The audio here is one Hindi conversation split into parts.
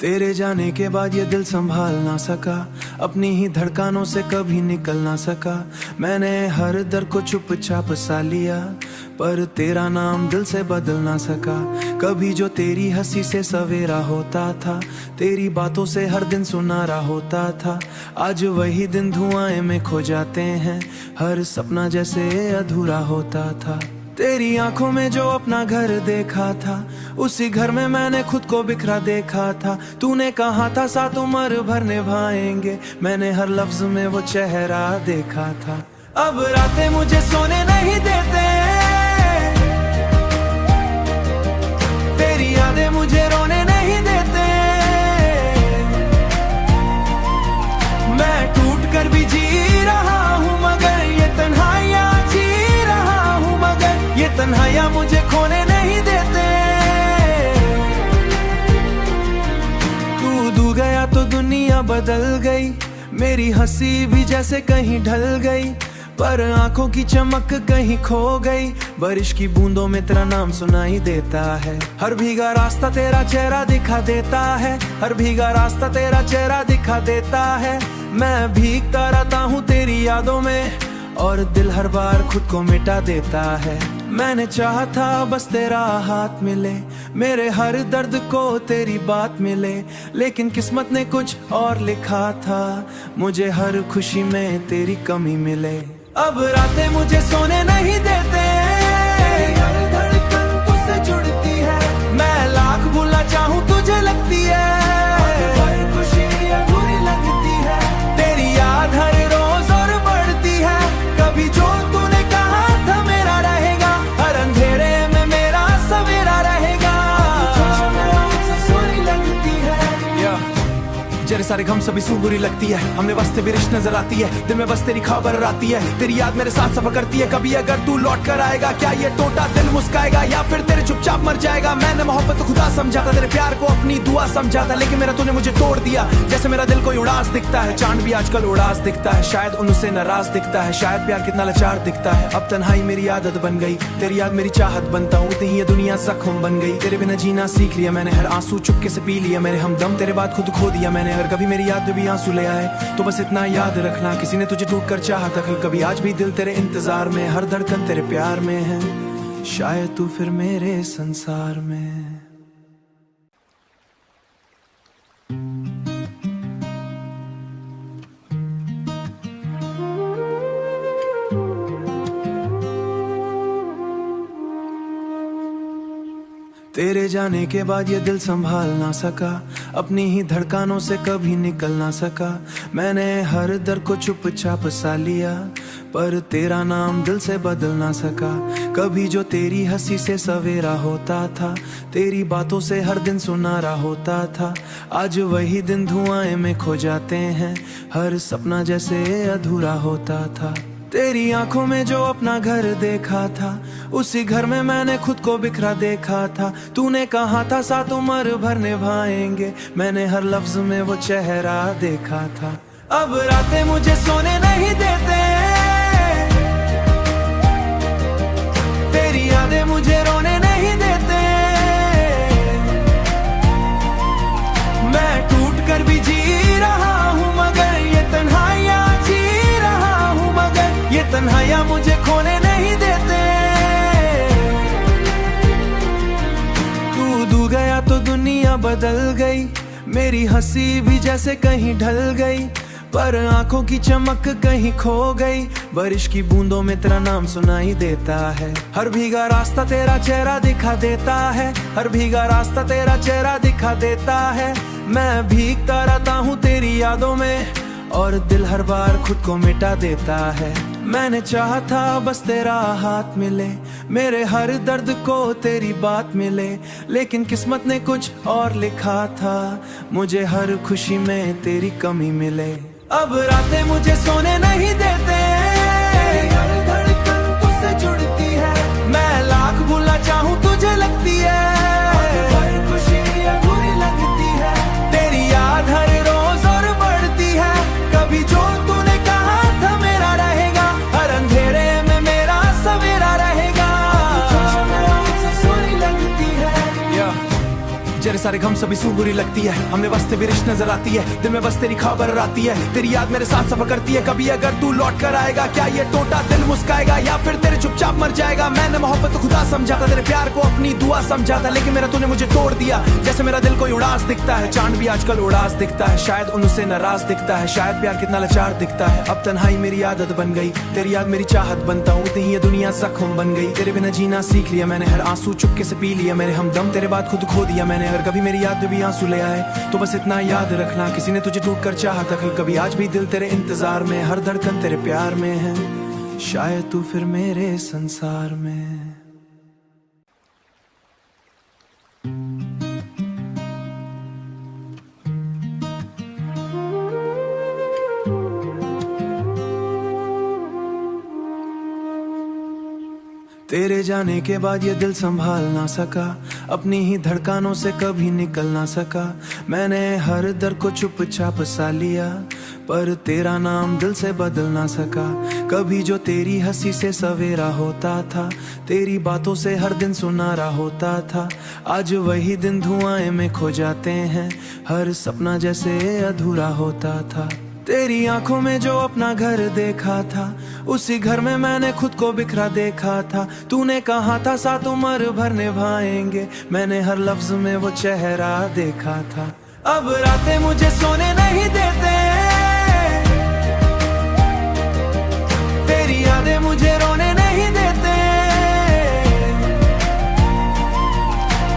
तेरे जाने के बाद ये दिल संभाल ना सका, अपनी ही धड़कनों से कभी निकल ना सका। मैंने हर दर्द को चुपचाप सा लिया, पर तेरा नाम दिल से बदल ना सका। कभी जो तेरी हंसी से सवेरा होता था, तेरी बातों से हर दिन सुनारा होता था, आज वही दिन धुआं में खो जाते हैं, हर सपना जैसे अधूरा होता था। तेरी आंखों में जो अपना घर देखा था, उसी घर में मैंने खुद को बिखरा देखा था। तूने कहा था साथ उम्र भर निभाएंगे, मैंने हर लफ्ज में वो चेहरा देखा था। अब रातें मुझे सोने नहीं देते, तेरी यादें मुझे रोने नहीं देते। मैं टूट कर भी जी रहा हूँ, मगर ये तन्हाइयाँ जी रहा हूँ, मगर ये तन्हाइयाँ मुझे खोने नहीं देते। तू दूर गया तो दुनिया बदल गई, मेरी हंसी भी जैसे कहीं ढल गई, पर आंखों की चमक कहीं खो गई। बारिश की बूंदों में तेरा नाम सुनाई देता है, हर भीगा रास्ता तेरा चेहरा दिखा देता है, हर भीगा रास्ता तेरा चेहरा दिखा देता है। मैं भीगता रहता हूँ तेरी यादों में, और दिल हर बार खुद को मिटा देता है। मैंने चाहा था बस तेरा हाथ मिले, मेरे हर दर्द को तेरी बात मिले, लेकिन किस्मत ने कुछ और लिखा था, मुझे हर खुशी में तेरी कमी मिले। अब रातें मुझे सोने नहीं देते, हर धड़कन तुझसे जुड़ती है, मैं लाख भूलना चाहूँ तुझे लगती है, हर खुशी अधूरी लगती है। तेरी याद हर रोज और बढ़ती है, कभी जो तूने कहा था मेरा रहेगा, हर अंधेरे में मेरा सवेरा रहेगा। सोनी लगती है जरे सारे गम सभी सू बुरी लगती है, हमने वास्ते भी रिश्त नजर आती है, दिल में बस तेरी खबर आती है, तेरी याद मेरे साथ सफर करती है। कभी अगर तू लौट कर आएगा, क्या ये टोटा दिल मुस्काएगा, या फिर तेरे चुपचाप मर जाएगा। मैंने मोहब्बत को खुदा समझा था, तेरे प्यार को अपनी दुआ समझा था, लेकिन मेरा तूने मुझे तोड़ दिया। जैसे मेरा दिल कोई उदास दिखता है, चांद भी आजकल उदास दिखता है, शायद उनसे नाराज दिखता है, शायद प्यार कितना लाचार दिखता है। अब तन्हाई मेरी आदत बन गई, तेरी याद मेरी चाहत बनता हूँ, उतनी ही ये दुनिया जख्म बन गई। तेरे बिना जीना सीख लिया मैंने, हर आंसू चुपके से पी लिया मैंने, हमदम तेरे बाद खुद खो दिया मैंने। अगर कभी मेरी याद भी आंसू ले आए तो बस इतना याद रखना, किसी ने तुझे टूट कर चाहा था कभी, आज भी दिल तेरे इंतजार में, हर धड़कन तेरे प्यार में है, शायद तू फिर मेरे संसार में। तेरे जाने के बाद ये दिल संभाल ना सका, अपनी ही धड़कनों से कभी निकल ना सका। मैंने हर दर्द को चुपचाप सा लिया, पर तेरा नाम दिल से बदल ना सका। कभी जो तेरी हंसी से सवेरा होता था, तेरी बातों से हर दिन सुनारा होता था, आज वही दिन धुआं में खो जाते हैं, हर सपना जैसे अधूरा होता था। तेरी आंखों में जो अपना घर देखा था, उसी घर में मैंने खुद को बिखरा देखा था। तूने कहा था साथ उम्र भर निभाएंगे, मैंने हर लफ्ज में वो चेहरा देखा था। अब रातें मुझे सोने नहीं देते, तेरी यादें मुझे रोने नहीं देते। मैं टूट कर भी जी रहा हूँ, मगर ये तन्हाइयाँ जी रहा हूँ, मगर ये तन्हाइयाँ मुझे खोने नहीं देते। तू दूर गया तो दुनिया बदल गई, मेरी हंसी भी जैसे कहीं ढल गई, पर आंखों की चमक कहीं खो गई। बारिश की बूंदों में तेरा नाम सुनाई देता है, हर भीगा रास्ता तेरा चेहरा दिखा देता है, हर भीगा रास्ता तेरा चेहरा दिखा देता है। मैं भीगता रहता हूँ तेरी यादों में, और दिल हर बार खुद को मिटा देता है। मैंने चाहा था बस तेरा हाथ मिले, मेरे हर दर्द को तेरी बात मिले, लेकिन किस्मत ने कुछ और लिखा था, मुझे हर खुशी में तेरी कमी मिले। अब रातें मुझे सोने नहीं देते, हर धड़कन तुझसे जुड़ती है, मैं लाख भूलना चाहूँ तुझे लगती है, हर खुशी अधूरी लगती है। तेरी याद हर रोज और बढ़ती है, कभी जो तूने कहा था मेरा रहेगा, हर अंधेरे में मेरा सवेरा रहेगा। सोनी लगती है सारे गम सभी सू बुरी लगती है, हमने वास्ते भी रिश्त नजर आती है, दिल में बस तेरी खबर आती है, तेरी याद मेरे साथ सफर करती है। कभी अगर तू लौट कर आएगा, क्या ये टोटा दिल मुस्काएगा या फिर तेरे चुपचाप मर जाएगा। मैंने मोहब्बत को खुदा समझा था, तेरे प्यार को अपनी दुआ समझा था, लेकिन मेरा तूने मुझे तोड़ दिया। जैसे मेरा दिल कोई उड़ास दिखता है, चांद भी आजकल उड़ास दिखता है, शायद उनसे नाराज दिखता है, शायद प्यार कितना लाचार दिखता है। अब तन्हाई मेरी आदत बन गई, तेरी याद मेरी चाहत बनता हूँ, उतनी ही ये दुनिया जख्म बन गई। तेरे बिना जीना सीख लिया मैंने, हर आंसू चुपके से पी लिया मैंने, हमदम तेरे बाद खुद खो दिया मैंने। अगर कभी मेरी याद में भी आंसू ले आए तो बस इतना याद रखना, किसी ने तुझे टूट कर चाहा था कभी, आज भी दिल तेरे इंतजार में, हर धड़कन तेरे प्यार में है, शायद तू फिर मेरे संसार में। तेरे जाने के बाद ये दिल संभाल ना सका, अपनी ही धड़कनों से कभी निकल ना सका। मैंने हर दर्द को चुपचाप सा लिया, पर तेरा नाम दिल से बदल ना सका। कभी जो तेरी हंसी से सवेरा होता था, तेरी बातों से हर दिन सुनारा होता था, आज वही दिन धुआं में खो जाते हैं, हर सपना जैसे अधूरा होता था। तेरी आंखों में जो अपना घर देखा था, उसी घर में मैंने खुद को बिखरा देखा था। तूने कहा था साथ उम्र भर निभाएंगे, मैंने हर लफ्ज में वो चेहरा देखा था। अब रातें मुझे सोने नहीं देते, तेरी यादें मुझे रोने नहीं देते,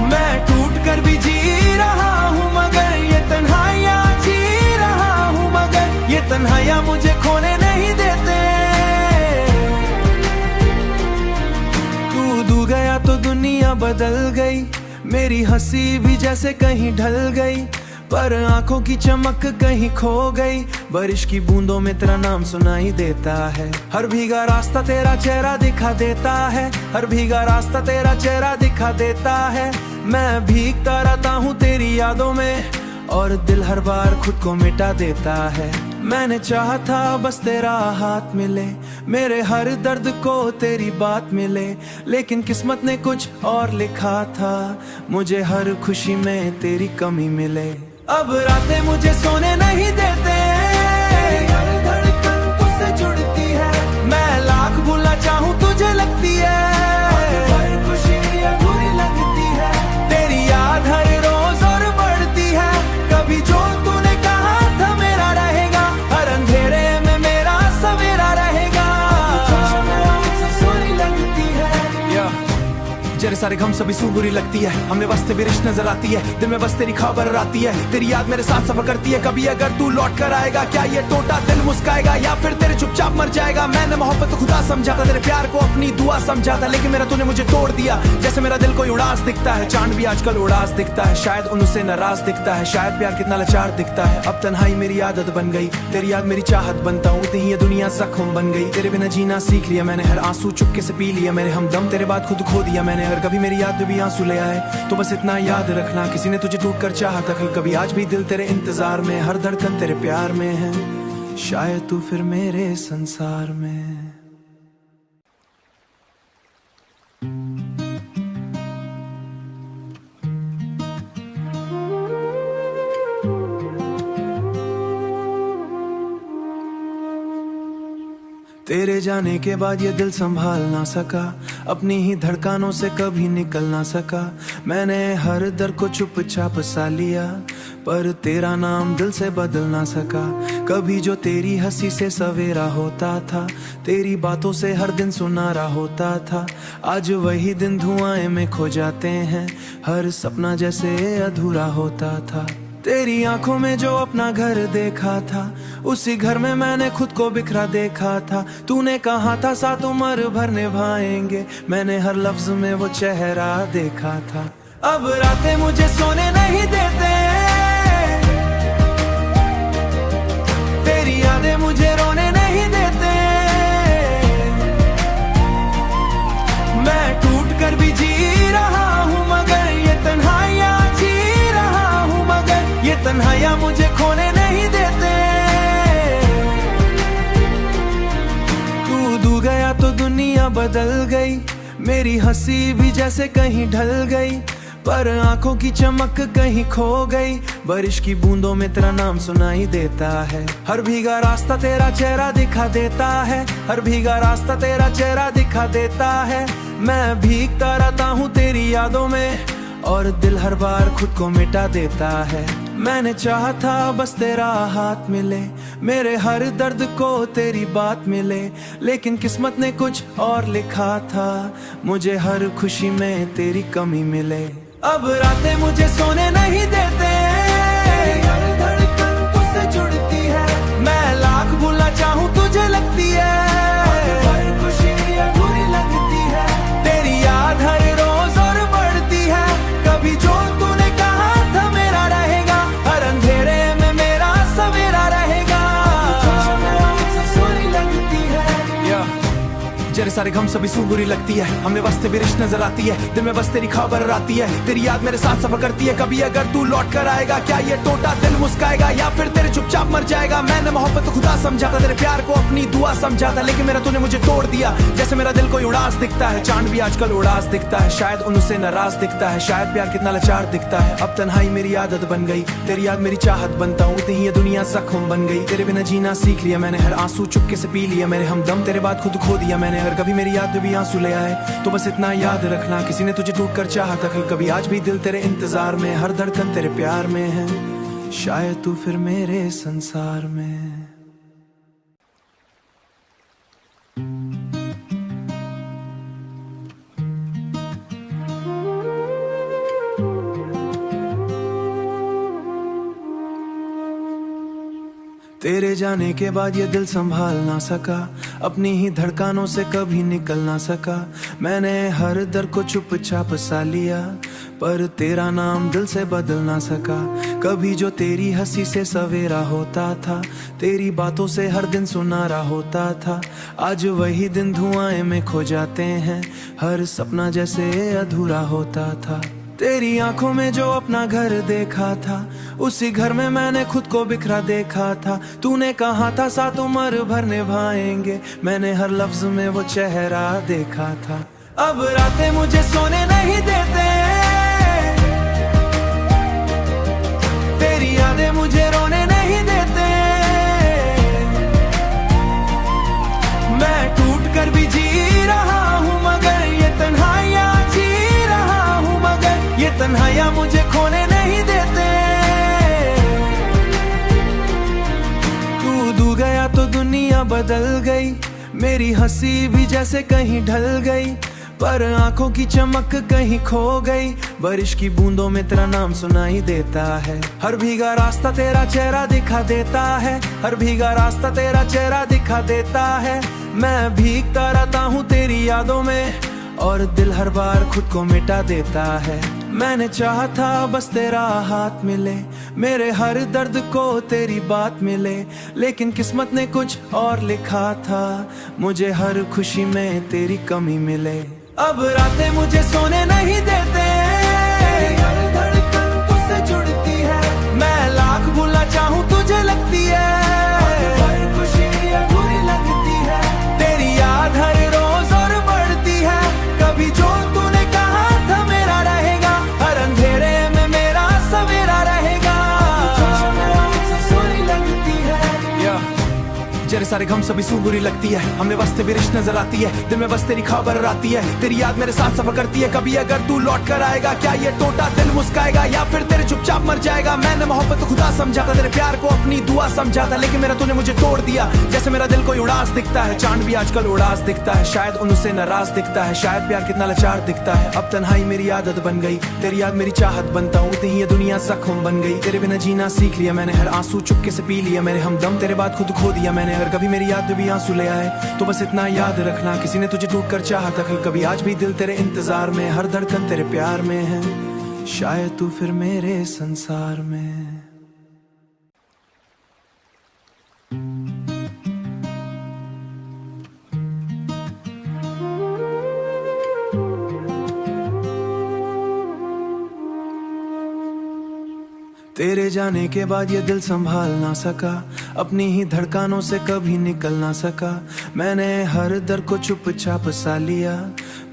मैं टूट कर भी जी रहा हूँ मगर ये तन्हाइयाँ जी रहा हूँ, मगर ये तन्हाइयाँ मुझे खोने नहीं देते। तू दूर गया तो दुनिया बदल गई, मेरी हंसी भी जैसे कहीं ढल गई, पर आंखों की चमक कहीं खो गई। बारिश की बूंदों में तेरा नाम सुनाई देता है, हर भीगा रास्ता तेरा चेहरा दिखा देता है, हर भीगा रास्ता तेरा चेहरा दिखा देता है। मैं भीगता रहता हूँ तेरी यादों में, और दिल हर बार खुद को मिटा देता है। मैंने चाहा था बस तेरा हाथ मिले, मेरे हर दर्द को तेरी बात मिले, लेकिन किस्मत ने कुछ और लिखा था, मुझे हर खुशी में तेरी कमी मिले। अब रातें मुझे सोने नहीं देते, हर धड़कन तुझसे जुड़ती है, मैं लाख भूलना चाहूँ तुझे लगती है, हर खुशी अधूरी लगती है, तेरी याद हर रोज और बढ़ती है। कभी जो तूने कहा था मेरा रहेगा, हर अंधेरे में मेरा सवेरा रहेगा, सोनी लगती है। जरे सारे गम सभी सू बुरी लगती है, हमने वास्ते भी रिश्त नजर आती है, दिल में बस तेरी खबर आती है, तेरी याद मेरे साथ सफर करती है। कभी अगर तू लौट कर आएगा, क्या ये टोटा दिल मुस्काएगा या फिर तेरे चुपचाप मर जाएगा। मैंने मोहब्बत को खुदा समझा था, तेरे प्यार को अपनी दुआ समझा था, लेकिन मेरा तूने मुझे तोड़ दिया। जैसे मेरा दिल कोई उड़ास दिखता है, चांद भी आजकल उड़ास दिखता है, शायद उनसे नाराज दिखता है, शायद प्यार कितना लाचार दिखता है। अब तन्हाई मेरी आदत बन गई, तेरी याद मेरी चाहत बनता हूँ, उतनी ही ये दुनिया जख्म बन गई। तेरे बिना जीना सीख लिया मैंने, हर आंसू चुपके से पी लिया मैंने, हमदम तेरे बाद खुद खो दिया मैंने। अगर कभी मेरी याद भी आंसू ले आए तो बस इतना याद रखना, किसी ने तुझे टूट कर चाहा था कभी, आज भी दिल तेरे इंतजार में, हर धड़कन तेरे प्यार में है, शायद तू फिर मेरे संसार में। तेरे जाने के बाद ये दिल संभाल ना सका, अपनी ही धड़कनों से कभी निकल ना सका। मैंने हर दर्द को चुपचाप सा लिया, पर तेरा नाम दिल से बदल ना सका। कभी जो तेरी हंसी से सवेरा होता था, तेरी बातों से हर दिन सुनारा होता था, आज वही दिन धुआं में खो जाते हैं, हर सपना जैसे अधूरा होता था। तेरी आंखों में जो अपना घर देखा था, उसी घर में मैंने खुद को बिखरा देखा था। तूने कहा था साथ उम्र भर निभाएंगे, मैंने हर लफ्ज में वो चेहरा देखा था। अब रातें मुझे सोने नहीं देते, तेरी यादें मुझे रोने नहीं देते, मैं टूट कर भी जी रहा हूँ मगर ये तन्हाइयाँ जी रहा हूँ, मगर ये तन्हाइयाँ मुझे खोने नहीं देते। तू दूर गया तो दुनिया बदल गई, मेरी हंसी भी जैसे कहीं ढल गई, पर आंखों की चमक कहीं खो गई, बारिश की बूंदों में तेरा नाम सुनाई देता है। हर भीगा रास्ता तेरा चेहरा दिखा देता है, हर भीगा रास्ता तेरा चेहरा दिखा देता है। मैं भीगता रहता हूँ तेरी यादों में, और दिल हर बार खुद को मिटा देता है। मैंने चाहा था बस तेरा हाथ मिले, मेरे हर दर्द को तेरी बात मिले, लेकिन किस्मत ने कुछ और लिखा था, मुझे हर खुशी में तेरी कमी मिले। अब रातें मुझे सोने नहीं देते, हर धड़कन तुझसे जुड़ती है। मैं लाख भूलना चाहूँ तुझे लगती है, हर खुशी अधूरी लगती है। तेरी याद हर रोज और बढ़ती है, कभी जो तूने कहा था मेरा रहेगा, हर अंधेरे में मेरा सवेरा रहेगा। सोनी लगती है जरे सारे गम सभी सू बुरी लगती है, हमने वास्ते भी रिश्त नजर आती है, दिल में बस तेरी खबर आती है। तेरी याद मेरे साथ सफर करती है, कभी अगर तू लौट कर आएगा, क्या ये टोटा दिल मुस्काएगा या फिर तेरे चुपचाप मर जाएगा। मैंने मोहब्बत तो खुदा समझा था, तेरे प्यार को अपनी दुआ समझा था, लेकिन मेरा तूने मुझे तोड़ दिया। जैसे मेरा दिल कोई उदास दिखता है, चांद भी आजकल उदास दिखता है, शायद उनसे नाराज दिखता है, शायद प्यार कितना लाचार दिखता है। अब तन्हाई मेरी आदत बन गई, तेरी याद मेरी चाहत बनता हूँ, उतनी ही ये दुनिया जख्म बन गई। तेरे बिना जीना सीख लिया मैंने, हर आंसू चुपके से पी लिया मैंने, हमदम तेरे बाद खुद खो दिया मैंने। अगर कभी मेरी याद में भी आंसू ले आए तो बस इतना याद रखना, किसी ने तुझे टूट कर चाहा था कभी, आज भी दिल तेरे इंतजार में, हर धड़कन तेरे प्यार में है, शायद तू फिर मेरे संसार में। तेरे जाने के बाद ये दिल संभाल ना सका, अपनी ही धड़कनों से कभी निकल ना सका। मैंने हर दर्द को चुपचाप सा लिया, पर तेरा नाम दिल से बदल ना सका। कभी जो तेरी हंसी से सवेरा होता था, तेरी बातों से हर दिन सुनारा होता था, आज वही दिन धुआं में खो जाते हैं, हर सपना जैसे अधूरा होता था। तेरी आंखों में जो अपना घर देखा था, उसी घर में मैंने खुद को बिखरा देखा था। तूने कहा था साथ उम्र भर निभाएंगे, मैंने हर लफ्ज में वो चेहरा देखा था। अब रातें मुझे सोने नहीं देते, तेरी यादें मुझे रोने नहीं देते। मैं टूट कर भी जी रहा हूँ, मगर ये तन्हाइयाँ जी रहा हूँ, मगर ये तन्हाइयाँ मुझे खोने नहीं देते। तू दूर गया तो दुनिया बदल गई, मेरी हंसी भी जैसे कहीं ढल गई, पर आंखों की चमक कहीं खो गई, बारिश की बूंदों में तेरा नाम सुनाई देता है। हर भीगा रास्ता तेरा चेहरा दिखा देता है, हर भीगा रास्ता तेरा चेहरा दिखा देता है। मैं भीगता रहता हूँ तेरी यादों में, और दिल हर बार खुद को मिटा देता है। मैंने चाहा था बस तेरा हाथ मिले, मेरे हर दर्द को तेरी बात मिले, लेकिन किस्मत ने कुछ और लिखा था, मुझे हर खुशी में तेरी कमी मिले। अब रातें मुझे सोने नहीं देते, हर धड़कन तुझसे जुड़ती है। मैं लाख भूलना चाहूँ तुझे लगती है, हर खुशी अधूरी लगती है। तेरी याद हर रोज और बढ़ती है, कभी जो तूने कहा था मेरा रहेगा, हर अंधेरे में मेरा सवेरा रहेगा। सोनी लगती है जरे सारे गम सभी सू बुरी लगती है, हमने वास्ते भी रिश्त नजर आती है, दिल में बस तेरी खबर आती है। तेरी याद मेरे साथ सफर करती है, कभी अगर तू लौट कर आएगा, क्या ये टोटा दिल मुस्काएगा या फिर तेरे चुपचाप मर जाएगा। मैंने मोहब्बत तो खुदा समझा था, तेरे प्यार को अपनी दुआ समझा था, लेकिन मेरा तूने मुझे तोड़ दिया। जैसे मेरा दिल कोई उदास दिखता है, चांद भी आजकल उदास दिखता है, शायद उनसे नाराज दिखता है, शायद प्यार कितना लाचार दिखता है। अब तन्हाई मेरी आदत बन गई, तेरी याद मेरी चाहत बनता हूँ, उतनी ही ये दुनिया जख्म बन गई। तेरे बिना जीना सीख लिया मैंने, हर आंसू चुपके से पी लिया मैंने, हमदम तेरे बाद खुद खो दिया मैंने। अगर कभी मेरी याद में भी आंसू ले आए तो बस इतना याद रखना, किसी ने तुझे टूट कर चाहा था कभी, आज भी दिल तेरे इंतजार में, हर धड़कन तेरे प्यार में है, शायद तू फिर मेरे संसार में। तेरे जाने के बाद ये दिल संभाल ना सका, अपनी ही धड़कनों से कभी निकल ना सका। मैंने हर दर्द को चुपचाप सा लिया,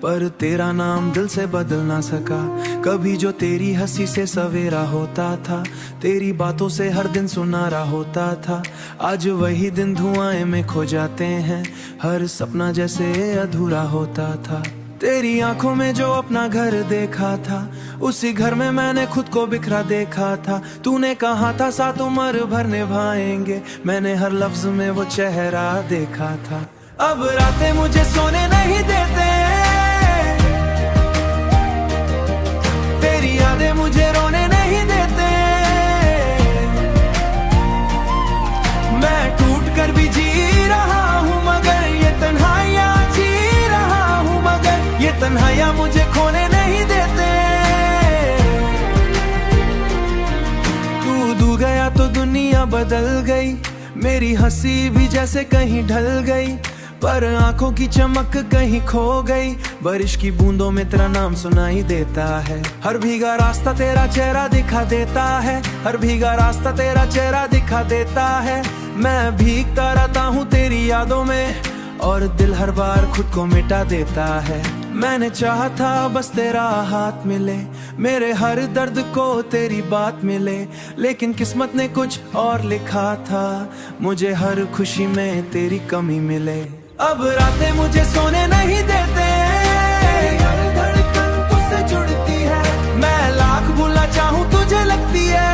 पर तेरा नाम दिल से बदल ना सका। कभी जो तेरी हंसी से सवेरा होता था, तेरी बातों से हर दिन सुनारा होता था, आज वही दिन धुआं में खो जाते हैं, हर सपना जैसे अधूरा होता था। तेरी आंखों में जो अपना घर देखा था, उसी घर में मैंने खुद को बिखरा देखा था। तूने कहा था साथ उम्र भर निभाएंगे, मैंने हर लफ्ज में वो चेहरा देखा था। अब रातें मुझे सोने नहीं देते, तेरी यादें मुझे रोने नहीं देते। मैं टूट कर भी जी रहा हूँ, मगर ये तन्हाइयाँ जी रहा हूँ, मगर ये तन्हाइयाँ मुझे खोने नहीं देते। तू दूर गया तो दुनिया बदल गई, मेरी हंसी भी जैसे कहीं ढल गई, पर आंखों की चमक कहीं खो गई। बारिश की बूंदों में तेरा नाम सुनाई देता है, हर भीगा रास्ता तेरा चेहरा दिखा देता है, हर भीगा रास्ता तेरा चेहरा दिखा देता है। मैं भीगता रहता हूँ तेरी यादों में, और दिल हर बार खुद को मिटा देता है। मैंने चाहा था बस तेरा हाथ मिले, मेरे हर दर्द को तेरी बात मिले, लेकिन किस्मत ने कुछ और लिखा था, मुझे हर खुशी में तेरी कमी मिले। अब रातें मुझे सोने नहीं देते, हर धड़कन तुझसे जुड़ती है, मैं लाख भूलना चाहूँ तुझे लगती है,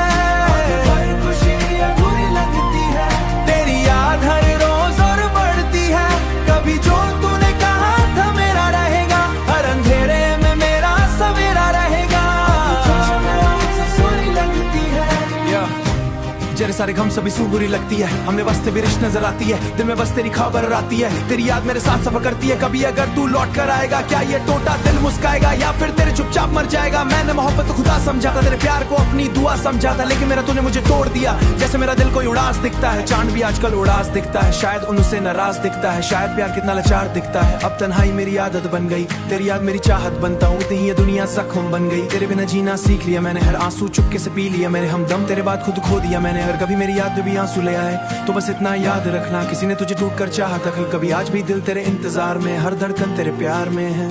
हर खुशी अधूरी लगती है। तेरी याद हर रोज और बढ़ती है, कभी जो तूने कहा था मेरा रहेगा, हर अंधेरे में मेरा सवेरा रहेगा। सोनी लगती है जेरे सारे गम सभी सू बुरी लगती है, हमने वास्ते भी रिश्त नजर आती है, दिल में बस तेरी खबर आती है, तेरी याद मेरे साथ सफर करती है। कभी अगर तू लौट कर आएगा, क्या ये टूटा दिल मुस्काएगा, या फिर तेरे चुपचाप मर जाएगा। मैंने मोहब्बत को खुदा समझा था, तेरे प्यार को अपनी दुआ समझा था, लेकिन मेरा तूने मुझे तोड़ दिया। जैसे मेरा दिल कोई उदास दिखता है, चांद भी आजकल उदास दिखता है, शायद उनसे नाराज दिखता है, शायद प्यार कितना लाचार दिखता है। अब तन्हाई मेरी आदत बन गई, तेरी याद मेरी चाहत बनता हूँ, उतनी ही ये दुनिया जख्म बन गई। तेरे बिना जीना सीख लिया मैंने, हर आंसू चुपके से पी लिया मैंने, हमदम तेरे बाद खुद खो दिया मैंने। अगर कभी मेरी याद में भी आंसू ले आए तो बस इतना याद रखना, किसी ने तुझे टूट कर चाहा था कभी, आज भी दिल तेरे इंतजार में, हर धड़कन तेरे प्यार में है,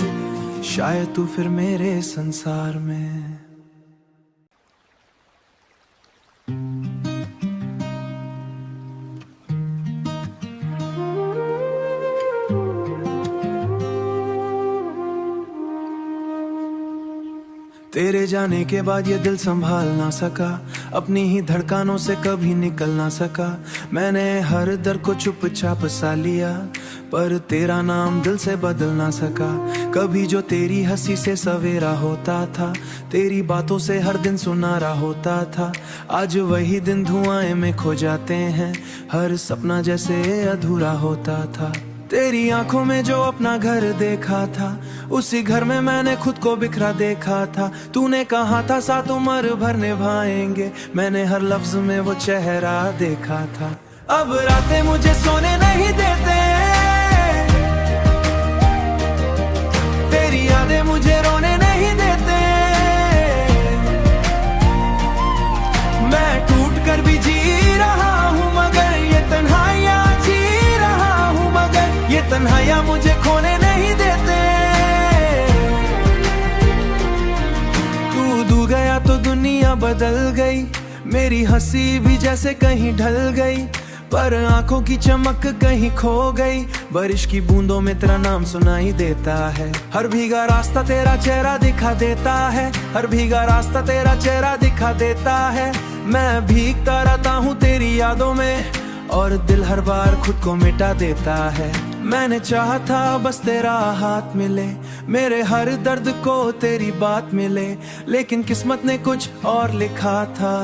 शायद तू फिर मेरे संसार में। तेरे जाने के बाद ये दिल संभाल ना सका, अपनी ही धड़कनों से कभी निकल ना सका। मैंने हर दर्द को चुपचाप सा लिया, पर तेरा नाम दिल से बदल ना सका। कभी जो तेरी हंसी से सवेरा होता था, तेरी बातों से हर दिन सुनारा होता था, आज वही दिन धुआं में खो जाते हैं, हर सपना जैसे अधूरा होता था। तेरी आंखों में जो अपना घर देखा था, उसी घर में मैंने खुद को बिखरा देखा था। तूने कहा था साथ उम्र भर निभाएंगे, मैंने हर लफ्ज में वो चेहरा देखा था। अब रातें मुझे सोने नहीं देते, तेरी यादें मुझे रोने नहीं देते। मैं टूट कर भी जी रहा हूँ, मगर ये तन्हाइयाँ जी रहा हूँ, मगर ये तन्हाइयाँ मुझे खोने नहीं देते। तू दूर गया तो दुनिया बदल गई, मेरी हंसी भी जैसे कहीं ढल गई, पर आंखों की चमक कहीं खो गई। बारिश की बूंदों में तेरा नाम सुनाई देता है, हर भीगा रास्ता तेरा चेहरा दिखा देता है, हर भीगा रास्ता तेरा चेहरा दिखा देता है। मैं भीगता रहता हूँ तेरी यादों में, और दिल हर बार खुद को मिटा देता है। मैंने चाहा था बस तेरा हाथ मिले, मेरे हर दर्द को तेरी बात मिले, लेकिन किस्मत ने कुछ और लिखा था,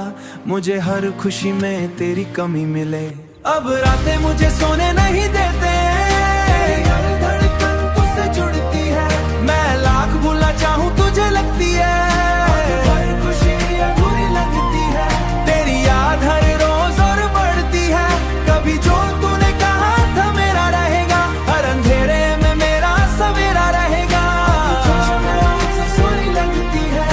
मुझे हर खुशी में तेरी कमी मिले। अब रातें मुझे सोने नहीं देते, हर धड़कन तुझसे जुड़ती है, मैं लाख भूलना चाहूँ तुझे लगती है, हर खुशी अधूरी लगती है। तेरी याद हर रोज और बढ़ती है, कभी जो तूने कहा था मेरा रहेगा, हर अंधेरे में मेरा सवेरा रहेगा। सोनी लगती है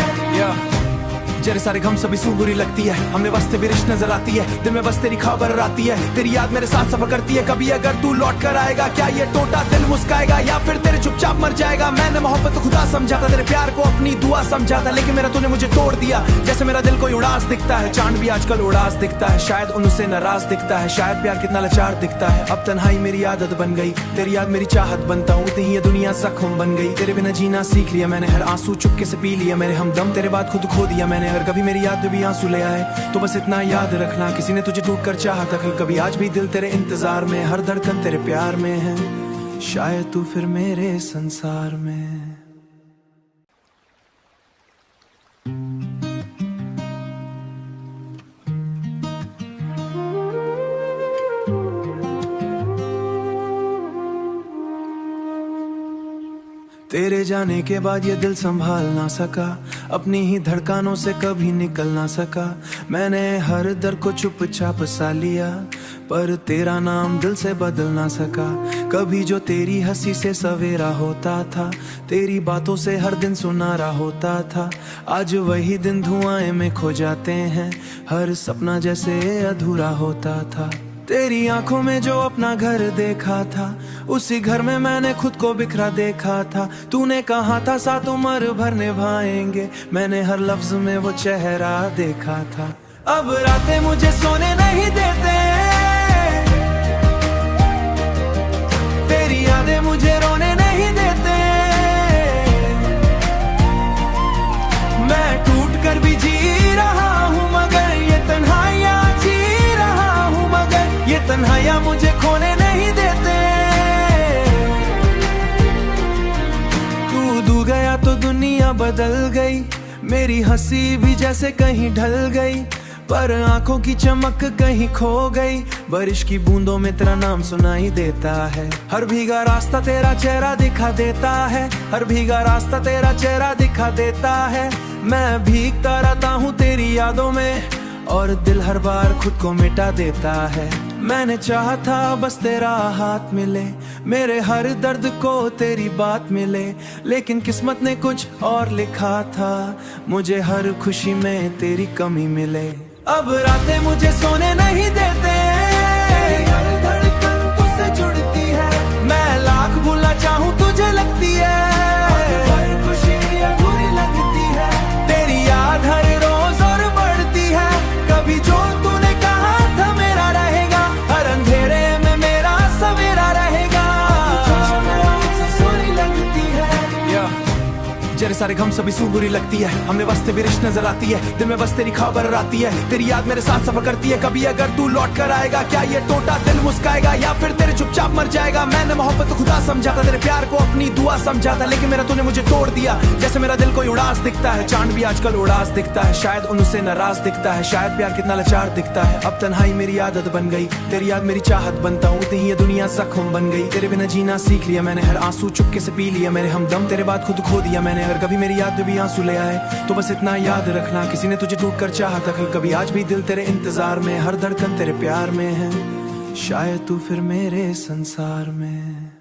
जेरे सारे गम सभी सू बुरी लगती है, हमने वास्ते भी रिश्त नजर आती है, दिल में बस तेरी खबर आती है, तेरी याद मेरे साथ सफर करती है। कभी अगर तू लौट कर आएगा, क्या ये टोटा दिल मुस्काएगा या फिर तेरे चुपचाप मर जाएगा। मैंने मोहब्बत को खुदा समझा था, तेरे प्यार को अपनी दुआ समझा था, लेकिन मेरा तूने मुझे तोड़ दिया। जैसे मेरा दिल कोई उदास दिखता है, चांद भी आजकल उदास दिखता है, शायद उनसे नाराज दिखता है, शायद प्यार कितना लाचार दिखता है। अब तन्हाई मेरी आदत बन गई, तेरी याद मेरी चाहत बनता हूँ, इतनी ही ये दुनिया जख्म बन गई। तेरे बिना जीना सीख लिया मैंने, हर आंसू चुपके से पी लिया मैंने, हमदम तेरे बाद खुद खो दिया मैंने। अगर कभी मेरी याद में भी आंसू ले आए तो बस इतना याद रखना, किसी ने तुझे टूट कर चाहा था कभी, आज भी दिल तेरे इंतजार में, हर धड़कन तेरे प्यार में है, शायद तू फिर मेरे संसार में। तेरे जाने के बाद ये दिल संभाल ना सका, अपनी ही धड़कनों से कभी निकल ना सका। मैंने हर दर को चुपचाप सा लिया, पर तेरा नाम दिल से बदल ना सका। कभी जो तेरी हंसी से सवेरा होता था, तेरी बातों से हर दिन सुनारा होता था, आज वही दिन धुआं में खो जाते हैं, हर सपना जैसे अधूरा होता था। तेरी आंखों में जो अपना घर देखा था, उसी घर में मैंने खुद को बिखरा देखा था। तूने कहा था साथ उम्र भर निभाएंगे, मैंने हर लफ्ज में वो चेहरा देखा था। अब रातें मुझे सोने नहीं देते, तेरी यादें मुझे रोने नहीं देते। मैं टूट कर भी जी रहा हूँ, मगर ये तन्हाइयाँ जी रहा हूँ, मगर ये तन्हाइयाँ मुझे खोने नहीं देते। तू दूर गया तो दुनिया बदल गई, मेरी हंसी भी जैसे कहीं ढल गई, पर आंखों की चमक कहीं खो गई। बारिश की बूंदों में तेरा नाम सुनाई देता है, हर भीगा रास्ता तेरा चेहरा दिखा देता है, हर भीगा रास्ता तेरा चेहरा दिखा देता है। मैं भीगता रहता हूँ तेरी यादों में, और दिल हर बार खुद को मिटा देता है। मैंने चाहा था बस तेरा हाथ मिले, मेरे हर दर्द को तेरी बात मिले, लेकिन किस्मत ने कुछ और लिखा था, मुझे हर खुशी में तेरी कमी मिले। अब रातें मुझे सोने नहीं देते, हर धड़कन तुझसे जुड़ती है, मैं लाख भूलना चाहूँ तुझे लगती है, हर खुशी अधूरी लगती है। तेरी याद हर रोज और बढ़ती है, कभी जो तूने कहा था मेरा रहेगा, हर अंधेरे में मेरा सवेरा रहेगा। सोनी लगती है तेरे सारे गम सभी सू बुरी लगती है, हमने वास्ते भी रिश्त नजर आती है, दिल में बस तेरी खबर आती है, तेरी याद मेरे साथ सफर करती है। कभी अगर तू लौट कर आएगा, क्या ये टोटा दिल मुस्काएगा या फिर तेरे चुपचाप मर जाएगा। मैंने मोहब्बत को खुदा समझा था, तेरे प्यार को अपनी दुआ समझा था, लेकिन मेरा तूने मुझे तोड़ दिया। जैसे मेरा दिल कोई उदास दिखता है, चांद भी आजकल उदास दिखता है, शायद उनसे नाराज दिखता है, शायद प्यार कितना लाचार दिखता है। अब तन्हाई मेरी आदत बन गई, तेरी याद मेरी चाहत बनता हूँ, इतनी ही ये दुनिया जख्म बन गई। तेरे बिना जीना सीख लिया मैंने, हर आंसू चुपके से पी लिया मैंने, हमदम तेरे बाद खुद खो दिया मैंने। अगर कभी मेरी याद में भी आंसू ले आए तो बस इतना याद रखना, किसी ने तुझे टूट कर चाहा था कभी, आज भी दिल तेरे इंतजार में, हर धड़कन तेरे प्यार में है, शायद तू फिर मेरे संसार में।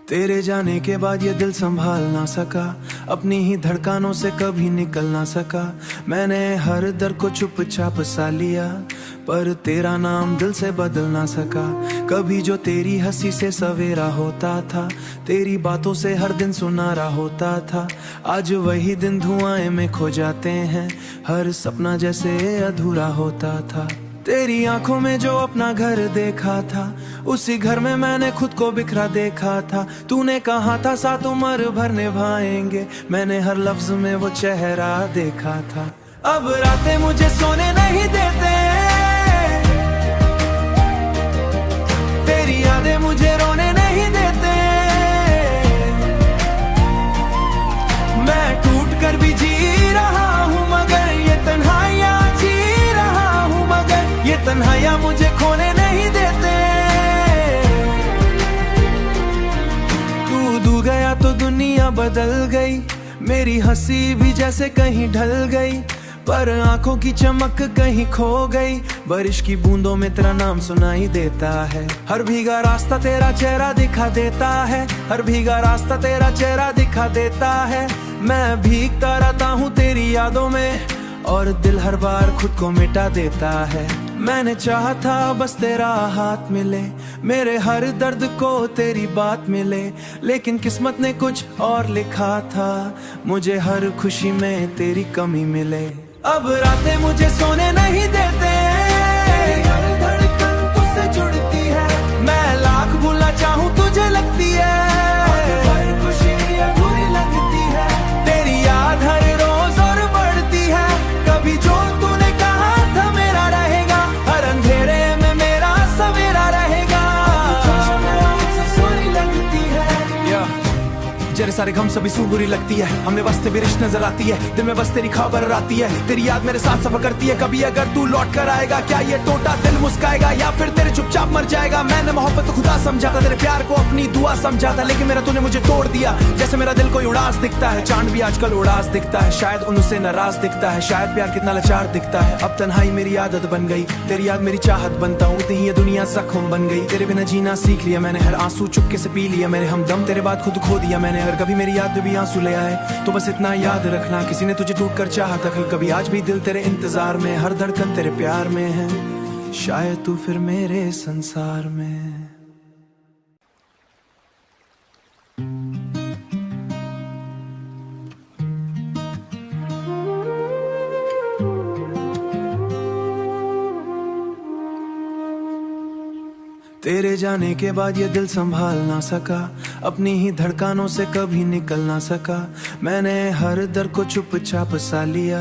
तेरे जाने के बाद ये दिल संभाल ना सका, अपनी ही धड़कनों से कभी निकल ना सका। मैंने हर दर को चुपचाप सा लिया, पर तेरा नाम दिल से बदल ना सका। कभी जो तेरी हंसी से सवेरा होता था, तेरी बातों से हर दिन सुनारा होता था, आज वही दिन धुआं में खो जाते हैं, हर सपना जैसे अधूरा होता था। तेरी आंखों में जो अपना घर देखा था, उसी घर में मैंने खुद को बिखरा देखा था। तूने कहा था साथ उम्र भर निभाएंगे, मैंने हर लफ्ज में वो चेहरा देखा था। अब रातें मुझे सोने नहीं देते, तेरी यादें मुझे रोने नहीं देते। मैं टूट कर भी जी रहा हूँ, मगर ये तन्हाइयाँ जी रहा हूँ, मगर ये तन्हाइयाँ मुझे खोने नहीं देते। तू दूर गया तो दुनिया बदल गई, मेरी हंसी भी जैसे कहीं ढल गई, पर आंखों की चमक कहीं खो गई। बारिश की बूंदों में तेरा नाम सुनाई देता है। हर भीगा रास्ता तेरा चेहरा दिखा देता है। हर भीगा रास्ता तेरा चेहरा दिखा देता है। मैं भीगता रहता हूँ तेरी यादों में और दिल हर बार खुद को मिटा देता है। मैंने चाहा था बस तेरा हाथ मिले, मेरे हर दर्द को तेरी बात मिले, लेकिन किस्मत ने कुछ और लिखा था, मुझे हर खुशी में तेरी कमी मिले। अब रातें मुझे सोने नहीं देते, हर धड़कन तुझसे जुड़ती है। मैं लाख भूलना चाहूँ तुझे लगती है, हर खुशी अधूरी लगती है। तेरी याद हर रोज और बढ़ती है, कभी जो तूने कहा था मेरा रहेगा, हर अंधेरे में मेरा सवेरा रहेगा। सोनी लगती है जरे सारे गम सभी सू बुरी लगती है। हमने वास्ते भी रिश्त नजर आती है, दिल में बस तेरी खबर आती है। तेरी याद मेरे साथ सफर करती है। कभी अगर तू लौट कर आएगा, क्या ये टोटा दिल मुस्काएगा या फिर तेरे चुपचाप मर जाएगा। मैंने मोहब्बत को खुदा समझा था, तेरे प्यार को अपनी दुआ समझा था, लेकिन मेरा तूने मुझे तोड़ दिया। जैसे मेरा दिल कोई उड़ास दिखता है, चांद भी आजकल उड़ास दिखता है। शायद उनसे नाराज दिखता है, शायद प्यार कितना लाचार दिखता है। अब तन्हाई मेरी आदत बन गई, तेरी याद मेरी चाहत बनता हूँ, उतनी ही ये दुनिया जख्म बन गई। तेरे बिना जीना सीख लिया मैंने, हर आंसू चुपके से पी लिया मैंने, हमदम तेरे बाद खुद खो दिया मैंने। अगर कभी मेरी याद में भी आंसू ले आए तो बस इतना याद रखना, किसी ने तुझे टूट कर चाहा था कभी, आज भी दिल तेरे इंतजार में, हर धड़कन तेरे प्यार में है, शायद तू फिर मेरे संसार में। तेरे जाने के बाद ये दिल संभाल ना सका, अपनी ही धड़कनों से कभी निकल ना सका। मैंने हर दर्द को चुपचाप सा लिया,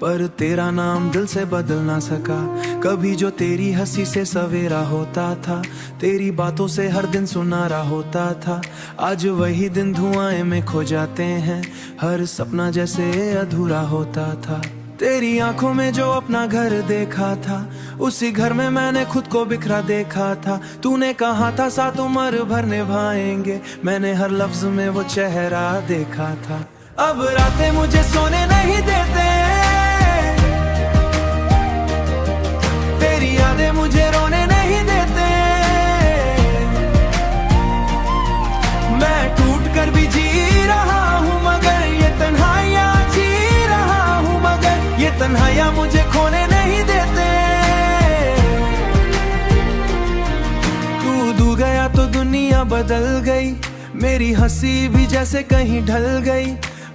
पर तेरा नाम दिल से बदल ना सका। कभी जो तेरी हंसी से सवेरा होता था, तेरी बातों से हर दिन सुनारा होता था, आज वही दिन धुआं में खो जाते हैं, हर सपना जैसे अधूरा होता था। तेरी आंखों में जो अपना घर देखा था, उसी घर में मैंने खुद को बिखरा देखा था। तूने कहा था साथ उम्र भर निभाएंगे, मैंने हर लफ्ज में वो चेहरा देखा था। अब रातें मुझे सोने नहीं देते, तेरी यादें मुझे रोने नहीं देते। मैं टूट कर भी जी रहा हूँ, मगर ये तन्हाइयाँ जी रहा हूँ, मगर ये तन्हाइयाँ मुझे खोने नहीं देते। तू दूर गया तो दुनिया बदल गई, मेरी हंसी भी जैसे कहीं ढल गई,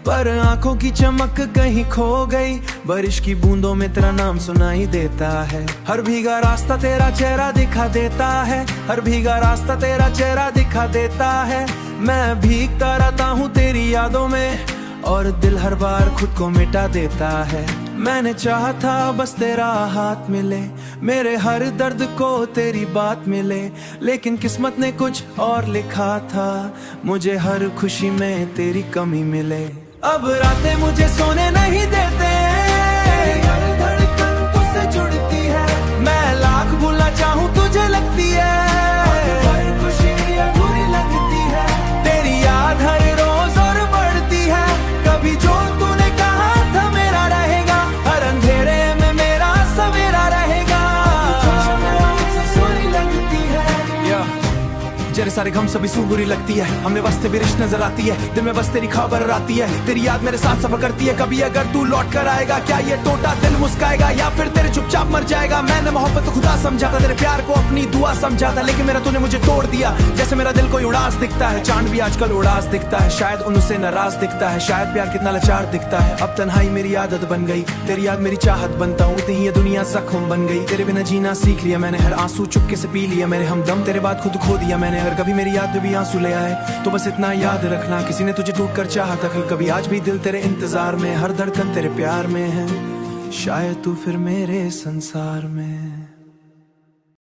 पर आंखों की चमक कहीं खो गई। बारिश की बूंदों में तेरा नाम सुनाई देता है। हर भीगा रास्ता तेरा चेहरा दिखा देता है। हर भीगा रास्ता तेरा चेहरा दिखा देता है। मैं भीगता रहता हूँ तेरी यादों में और दिल हर बार खुद को मिटा देता है। मैंने चाहा था बस तेरा हाथ मिले, मेरे हर दर्द को तेरी बात मिले, लेकिन किस्मत ने कुछ और लिखा था, मुझे हर खुशी में तेरी कमी मिले। अब रातें मुझे सोने नहीं देते, हर धड़कन तुझसे जुड़ती है। मैं लाख भूलना चाहूँ तुझे लगती है, हर खुशी अधूरी लगती है। तेरी याद हर रोज और बढ़ती है, कभी जो तूने कहा था मेरा रहेगा, हर अंधेरे में मेरा सवेरा रहेगा। सोनी लगती है जरे सारे गम सभी सू बुरी लगती है। हमने वास्ते भी रिश्त नजर आती है, दिल में बस तेरी खबर आती है। तेरी याद मेरे साथ सफर करती है। कभी अगर तू लौट कर आएगा, क्या ये टोटा दिल मुस्काएगा या फिर तेरे चुपचाप मर जाएगा। मैंने मोहब्बत को खुदा समझा था, तेरे प्यार को अपनी दुआ समझा था, लेकिन मेरा तूने मुझे तोड़ दिया। जैसे मेरा दिल कोई उड़ास दिखता है, चांद भी आजकल उड़ास दिखता है, शायद उनसे नाराज दिखता है, शायद प्यार कितना लाचार दिखता है। अब तन्हाई मेरी आदत बन गई, तेरी याद मेरी चाहत बनता हूँ, उतनी ही ये दुनिया जख्म बन गई। तेरे बिना जीना सीख लिया मैंने, हर आंसू चुपके से पी लिया मैंने, हमदम तेरे बाद खुद खो दिया मैंने। अगर कभी मेरी याद में भी आंसू ले आए तो बस इतना याद रखना, किसी ने तुझे टूट कर चाहा था कभी, आज भी दिल तेरे इंतजार में, हर धड़कन तेरे प्यार में है, शायद तू फिर मेरे संसार में।